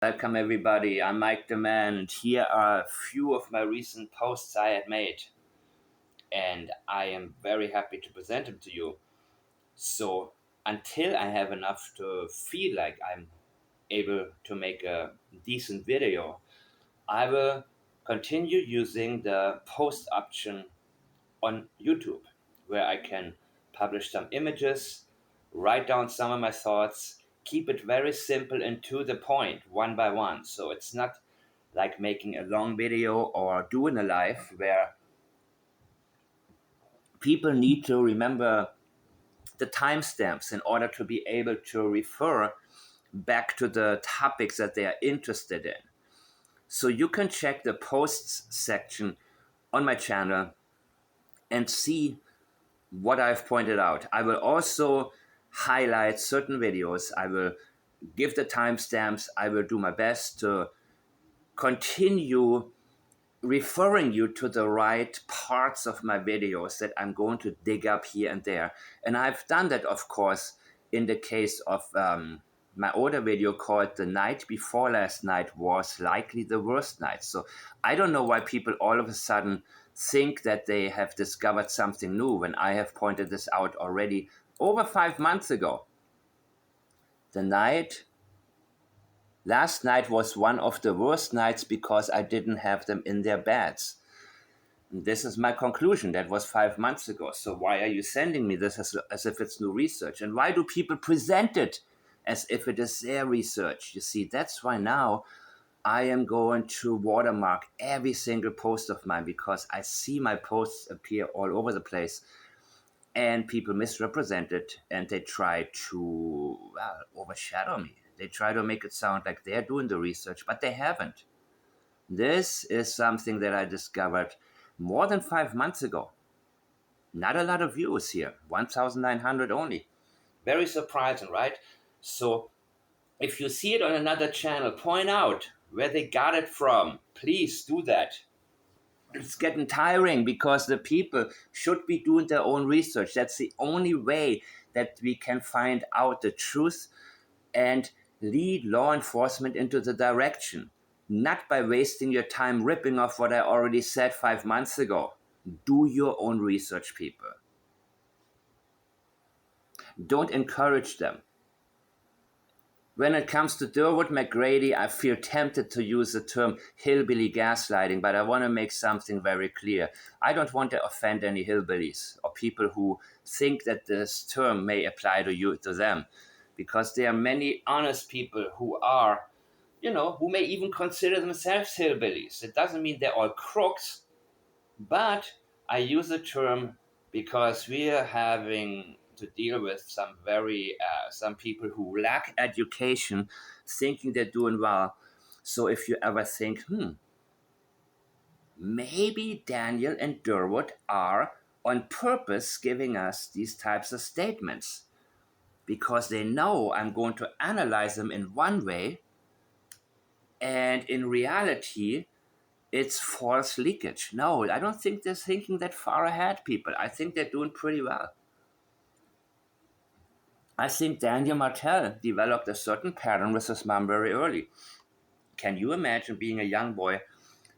Welcome, everybody. I'm Mike the Man, and here are a few of my recent posts I had made, and I am very happy to present them to you. So, until I have enough to feel like I'm able to make a decent video, I will continue using the post option on YouTube, where I can publish some images, write down some of my thoughts, keep it very simple and to the point, one by one. So it's not like making a long video or doing a live where people need to remember the timestamps in order to be able to refer back to the topics that they are interested in. So you can check the posts section on my channel and see what I've pointed out. I will also highlight certain videos. I will give the timestamps. I will do my best to continue referring you to the right parts of my videos that I'm going to dig up here and there. And I've done that, of course, in the case of my older video called The Night Before Last Night Was Likely the Worst Night. So I don't know why people all of a sudden think that they have discovered something new when I have pointed this out already over 5 months ago. The night Last night was one of the worst nights because I didn't have them in their beds. This is my conclusion. That was 5 months ago. So why are you sending me this as if it's new research? And why do people present it as if it is their research? You see, that's why now I am going to watermark every single post of mine, because I see my posts appear all over the place and people misrepresent it, and they try to overshadow me. They try to make it sound like they're doing the research, but they haven't. This is something that I discovered more than 5 months ago. Not a lot of views here, 1,900 only. Very surprising, right? So if you see it on another channel, point out where they got it from. Please do that. It's getting tiring because the people should be doing their own research. That's the only way that we can find out the truth and lead law enforcement into the direction, not by wasting your time ripping off what I already said 5 months ago. Do your own research, people. Don't encourage them. When it comes to Derwood McGrady, I feel tempted to use the term hillbilly gaslighting, but I want to make something very clear. I don't want to offend any hillbillies or people who think that this term may apply to them, because there are many honest people who are, who may even consider themselves hillbillies. It doesn't mean they're all crooks, but I use the term because we are having to deal with some people who lack education, thinking they're doing well. So if you ever think, maybe Daniel and Derwood are on purpose giving us these types of statements because they know I'm going to analyze them in one way, and in reality, it's false leakage. No, I don't think they're thinking that far ahead, people. I think they're doing pretty well. I think Daniel Martell developed a certain pattern with his mom very early. Can you imagine being a young boy,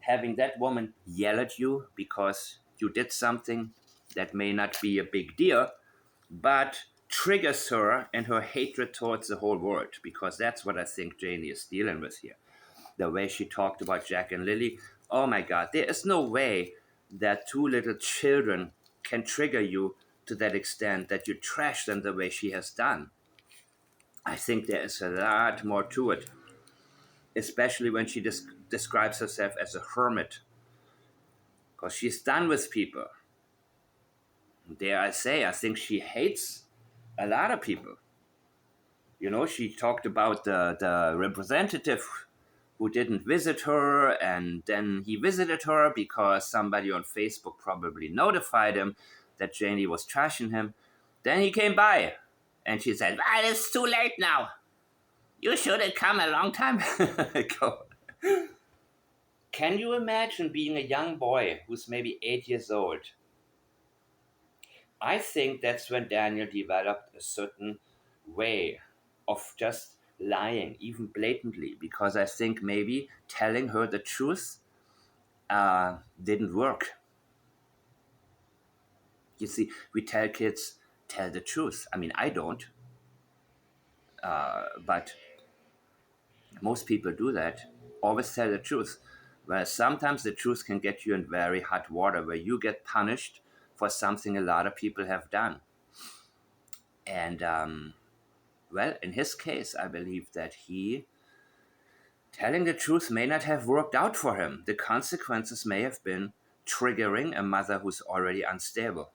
having that woman yell at you because you did something that may not be a big deal, but triggers her and her hatred towards the whole world? Because that's what I think Janie is dealing with here. The way she talked about Jack and Lily. Oh my God, there is no way that two little children can trigger you to that extent that you trash them the way she has done. I think there is a lot more to it, especially when she describes herself as a hermit, because she's done with people. Dare I say, I think she hates a lot of people. She talked about the representative who didn't visit her, and then he visited her because somebody on Facebook probably notified him that Janie was trashing him. Then he came by, and she said, "Well, it's too late now. You should have come a long time ago." Can you imagine being a young boy who's maybe 8 years old? I think that's when Daniel developed a certain way of just lying, even blatantly, because I think maybe telling her the truth didn't work. You see, we tell kids, tell the truth. I mean, I don't, but most people do that. Always tell the truth. Well, sometimes the truth can get you in very hot water where you get punished for something a lot of people have done. And, well, in his case, I believe that telling the truth may not have worked out for him. The consequences may have been triggering a mother who's already unstable.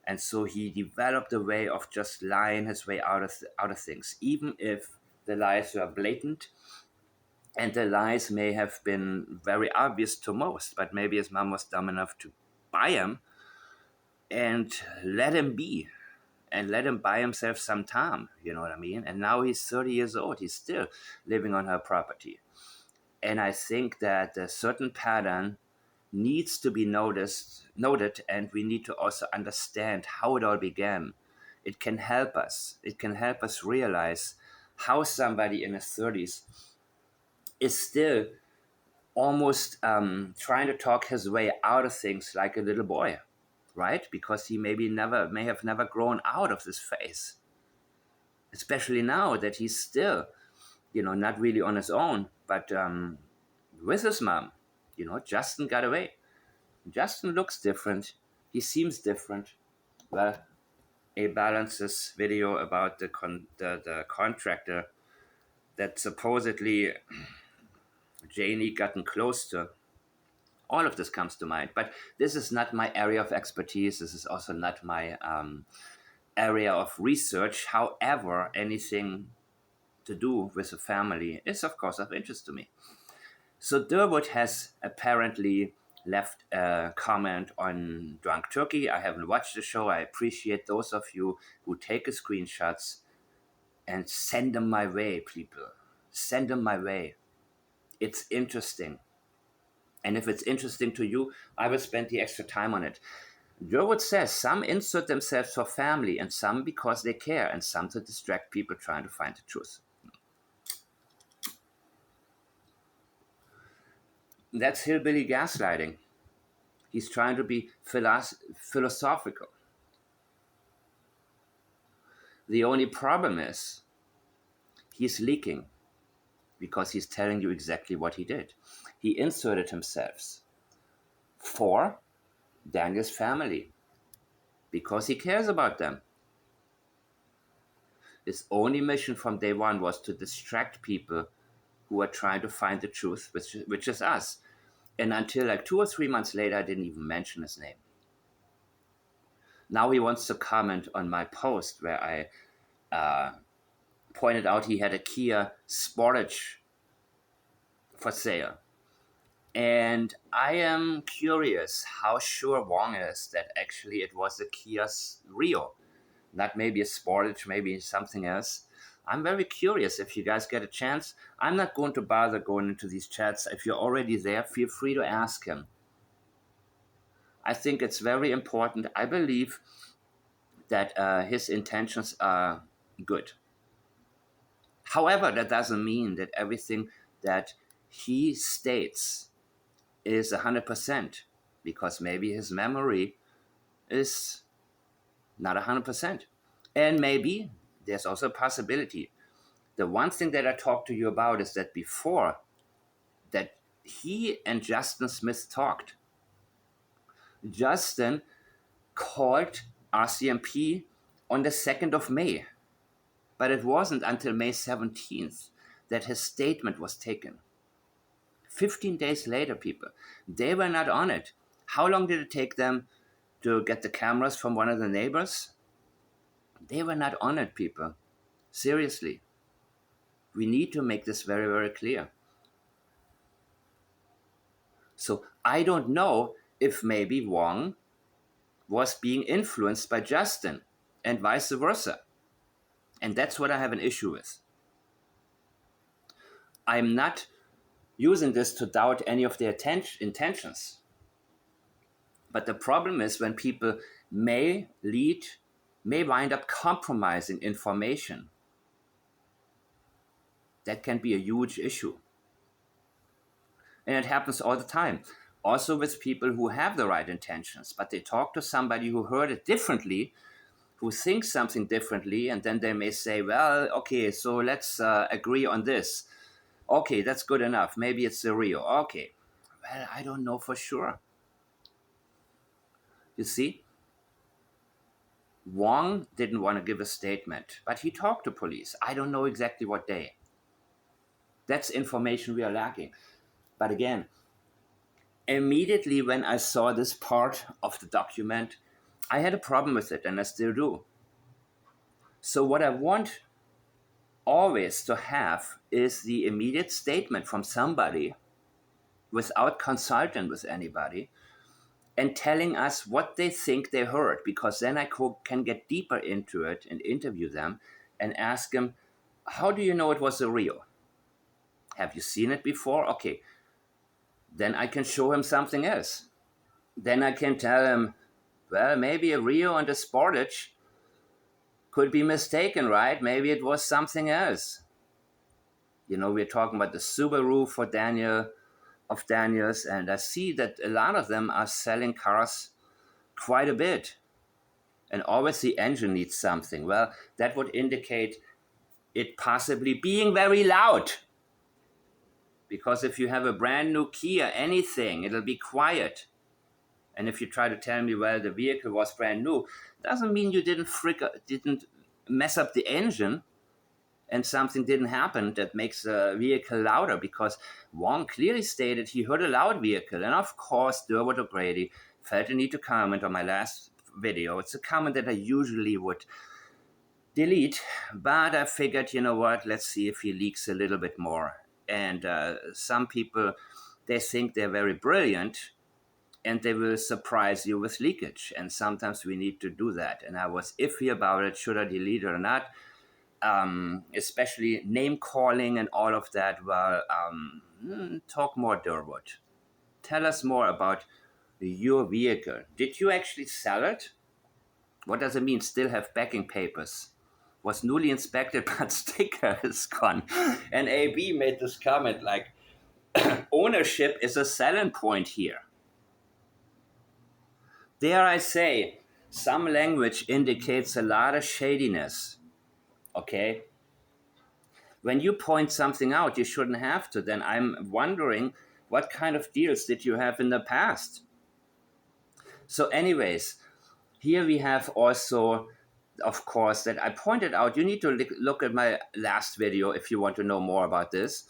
And so he developed a way of just lying his way out of things, even if the lies were blatant. And the lies may have been very obvious to most, but maybe his mom was dumb enough to buy him and let him be and let him buy himself some time. You know what I mean? And now he's 30 years old. He's still living on her property. And I think that a certain pattern needs to be noted, and we need to also understand how it all began. It can help us. It can help us realize how somebody in his 30s is still almost trying to talk his way out of things like a little boy, right? Because he may have never grown out of this phase, especially now that he's still, not really on his own, but with his mom. Justin got away. Justin looks different. He seems different. Well, A balances video about the contractor that supposedly Janie gotten close to. All of this comes to mind, but this is not my area of expertise. This is also not my area of research. However, anything to do with the family is, of course, of interest to me. So Derwood has apparently left a comment on Drunk Turkey. I haven't watched the show. I appreciate those of you who take the screenshots and send them my way, people. Send them my way. It's interesting. And if it's interesting to you, I will spend the extra time on it. Derwood says some insert themselves for family and some because they care and some to distract people trying to find the truth. That's hillbilly gaslighting. He's trying to be philosophical. The only problem is he's leaking because he's telling you exactly what he did. He inserted himself for Daniel's family because he cares about them. His only mission from day one was to distract people who are trying to find the truth, which is us. And until like 2 or 3 months later, I didn't even mention his name. Now he wants to comment on my post where I pointed out he had a Kia Sportage for sale. And I am curious how sure Wong is that actually it was a Kia Rio, not maybe a Sportage, maybe something else. I'm very curious. If you guys get a chance, I'm not going to bother going into these chats. If you're already there, feel free to ask him. I think it's very important. I believe that his intentions are good. However, that doesn't mean that everything that he states is 100%, because maybe his memory is not 100%. And maybe there's also a possibility. The one thing that I talked to you about is that before that he and Justin Smith talked, Justin called RCMP on the 2nd of May. But it wasn't until May 17th that his statement was taken. 15 days later, people, they were not on it. How long did it take them to get the cameras from one of the neighbors? They were not on it, people. Seriously. We need to make this very, very clear. So I don't know if maybe Wong was being influenced by Justin and vice versa. And that's what I have an issue with. I'm not using this to doubt any of their intentions. But the problem is when people may wind up compromising information That can be a huge issue. And it happens all the time. Also with people who have the right intentions, but they talk to somebody who heard it differently, who thinks something differently, and then they may say, well, okay, so let's agree on this. Okay, that's good enough. Maybe it's the Rio. Okay. Well, I don't know for sure. You see, Wong didn't want to give a statement, but he talked to police. I don't know exactly what day. That's information we are lacking. But again, immediately when I saw this part of the document, I had a problem with it, and I still do. So what I want always to have is the immediate statement from somebody without consulting with anybody and telling us what they think they heard, because then I can get deeper into it and interview them and ask them, how do you know it was a Rio? Have you seen it before? Okay, then I can show him something else. Then I can tell him, well, maybe a Rio and a Sportage could be mistaken, right? Maybe it was something else. You know, we're talking about the Subaru for Daniels, and I see that a lot of them are selling cars quite a bit. And always the engine needs something. Well, that would indicate it possibly being very loud. Because if you have a brand new Kia, anything, it'll be quiet. And if you try to tell me, well, the vehicle was brand new, doesn't mean you didn't mess up the engine and something didn't happen that makes the vehicle louder, because Wong clearly stated he heard a loud vehicle. And of course, Derwood O'Grady felt the need to comment on my last video. It's a comment that I usually would delete, but I figured, you know what, let's see if he leaks a little bit more. And some people, they think they're very brilliant, and they will surprise you with leakage. And sometimes we need to do that. And I was iffy about it. Should I delete it or not? Especially name calling and all of that. Well, talk more, Derwood. Tell us more about your vehicle. Did you actually sell it? What does it mean, still have backing papers? Was newly inspected, but sticker is gone. And AB made this comment like, ownership is a selling point here. Dare I say, some language indicates a lot of shadiness. Okay? When you point something out, you shouldn't have to. Then I'm wondering, what kind of deals did you have in the past? So anyways, here we have also, of course, that I pointed out, you need to look at my last video if you want to know more about this.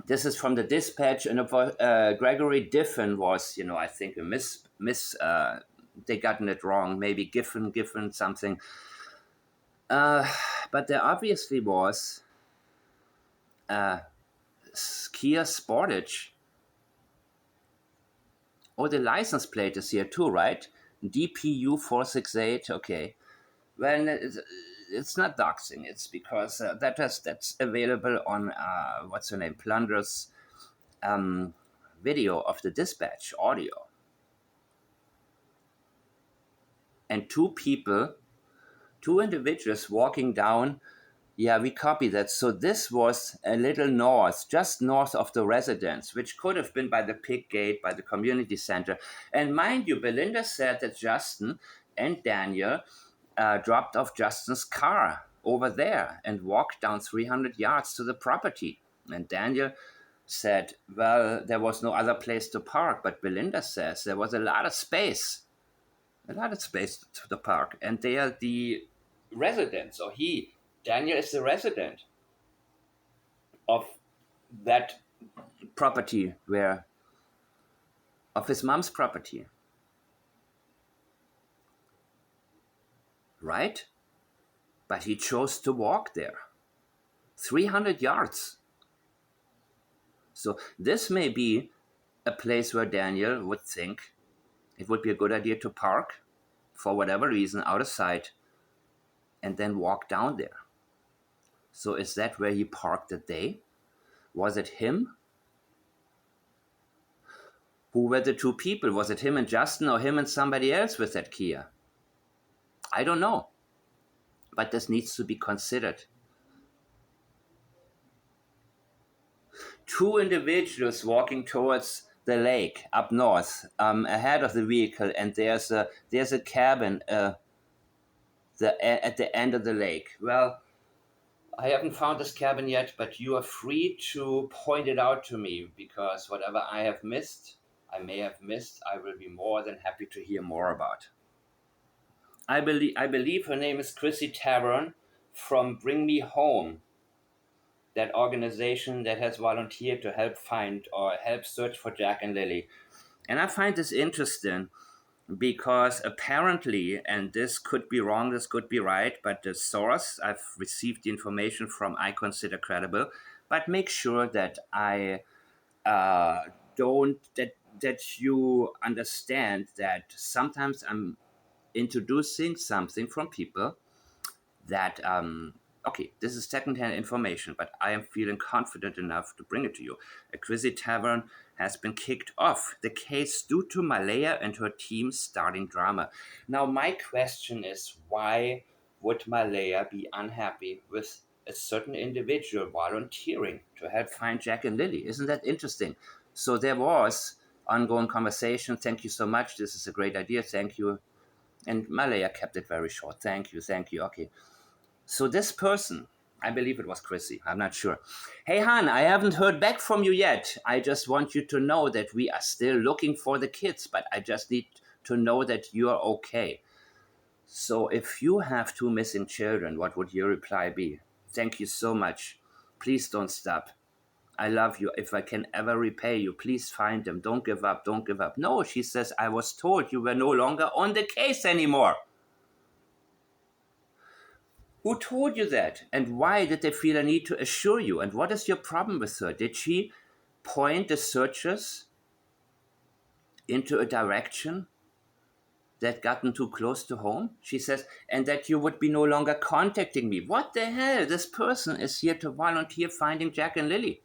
This is from the dispatch, and Gregory Diffin was, you know, I think a they gotten it wrong, maybe Giffen something. But there obviously was a Kia Sportage. Oh, the license plate is here too, right? DPU 468. Okay. Well, it's not doxing. It's because that's available on what's her name, Plunder's video of the dispatch audio. And two individuals walking down. Yeah, we copy that. So this was a little north, just north of the residence, which could have been by the pig gate, by the community center. And mind you, Belinda said that Justin and Daniel dropped off Justin's car over there and walked down 300 yards to the property. And Daniel said, well, there was no other place to park. But Belinda says there was a lot of space to the park. And they are the residents, or Daniel is the resident of that property, of his mom's property. Right? But he chose to walk there. 300 yards. So this may be a place where Daniel would think it would be a good idea to park for whatever reason out of sight and then walk down there. So is that where he parked that day? Was it him? Who were the two people? Was it him and Justin, or him and somebody else with that Kia? I don't know. But this needs to be considered. two individuals walking towards the lake up north, ahead of the vehicle, and there's a cabin at the end of the lake. Well, I haven't found this cabin yet, but you are free to point it out to me, because whatever I may have missed, I will be more than happy to hear more about. I believe her name is Chrissy Tavern from Bring Me Home, that organization that has volunteered to help find or help search for Jack and Lily. And I find this interesting because apparently, and this could be wrong, this could be right, but the source I've received the information from I consider credible, but make sure that I don't that you understand that sometimes I'm introducing something from people that okay, this is secondhand information, but I am feeling confident enough to bring it to you. A Chrissy Tavern has been kicked off the case due to Malehya and her team starting drama. Now, my question is, why would Malehya be unhappy with a certain individual volunteering to help find Jack and Lily? Isn't that interesting? So there was ongoing conversation. Thank you so much. This is a great idea. Thank you. And Malehya kept it very short. Thank you. Thank you. Okay. So this person, I believe it was Chrissy, I'm not sure. Hey Han, I haven't heard back from you yet. I just want you to know that we are still looking for the kids, but I just need to know that you are okay. So if you have two missing children, what would your reply be? Thank you so much. Please don't stop. I love you. If I can ever repay you, please find them. Don't give up. Don't give up. No, she says, I was told you were no longer on the case anymore. Who told you that? And why did they feel a need to assure you? And what is your problem with her? Did she point the searchers into a direction that gotten too close to home? She says, and that you would be no longer contacting me. What the hell? This person is here to volunteer finding Jack and Lily.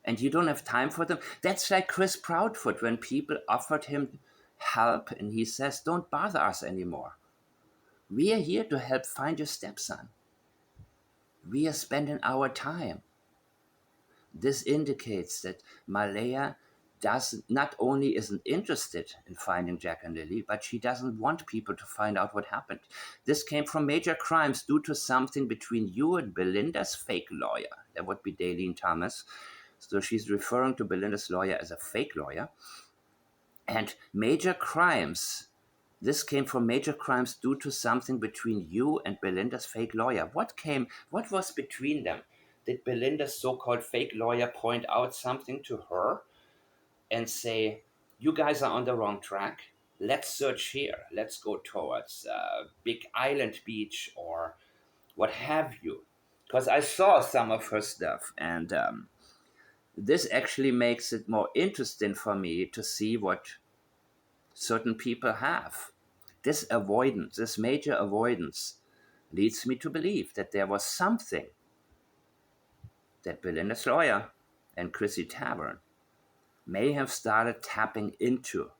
And you don't have time for them? That's like Chris Proudfoot when people offered him help and he says, don't bother us anymore. We are here to help find your stepson. We are spending our time. This indicates that Malehya not only isn't interested in finding Jack and Lily, but she doesn't want people to find out what happened. This came from major crimes due to something between you and Belinda's fake lawyer. That would be Daleen Thomas. So she's referring to Belinda's lawyer as a fake lawyer. And major crimes. This came from major crimes due to something between you and Belinda's fake lawyer. What was between them? Did Belinda's so-called fake lawyer point out something to her and say, you guys are on the wrong track? Let's search here. Let's go towards Big Island Beach or what have you. Because I saw some of her stuff, and this actually makes it more interesting for me to see what certain people have. This avoidance, this major avoidance, leads me to believe that there was something that Belinda's lawyer and Chrissy Tavern may have started tapping into.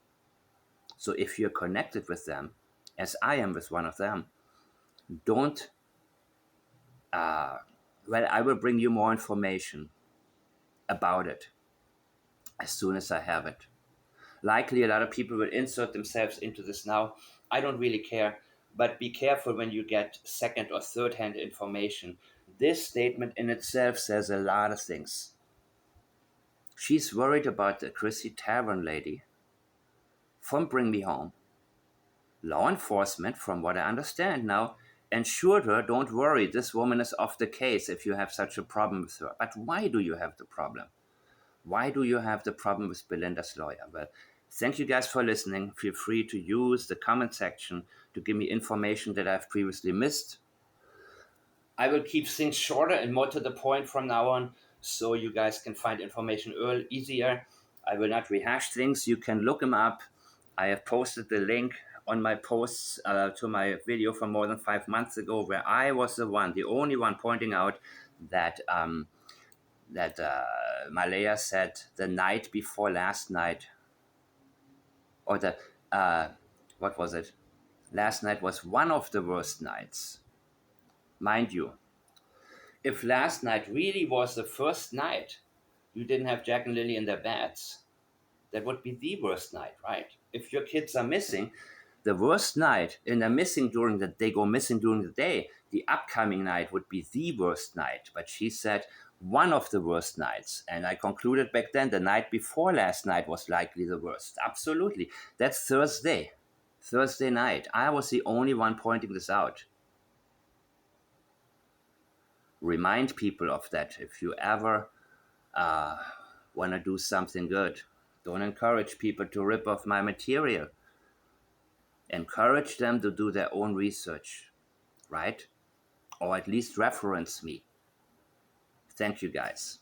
So if you're connected with them, as I am with one of them, don't, I will bring you more information about it as soon as I have it. Likely a lot of people will insert themselves into this now. I don't really care, but be careful when you get second or third hand information. This statement in itself says a lot of things. She's worried about the Chrissy Tavern lady from Bring Me Home. Law enforcement, from what I understand now, assured her, don't worry, this woman is off the case if you have such a problem with her. But why do you have the problem? Why do you have the problem with Belinda's lawyer? Well, thank you guys for listening. Feel free to use the comment section to give me information that I've previously missed. I will keep things shorter and more to the point from now on, so you guys can find information easier. I will not rehash things. You can look them up. I have posted the link on my posts to my video from more than 5 months ago, where I was the only one pointing out that Malehya said the night before last night, or what was it? Last night was one of the worst nights. Mind you, if last night really was the first night you didn't have Jack and Lily in their beds, that would be the worst night, right? If your kids are missing, the worst night, and they're missing during the they go missing during the day, the upcoming night would be the worst night. But she said one of the worst nights. And I concluded back then the night before last night was likely the worst. Absolutely. That's Thursday. Thursday night. I was the only one pointing this out. Remind people of that if you ever want to do something good. Don't encourage people to rip off my material. Encourage them to do their own research, right? Or at least reference me. Thank you, guys.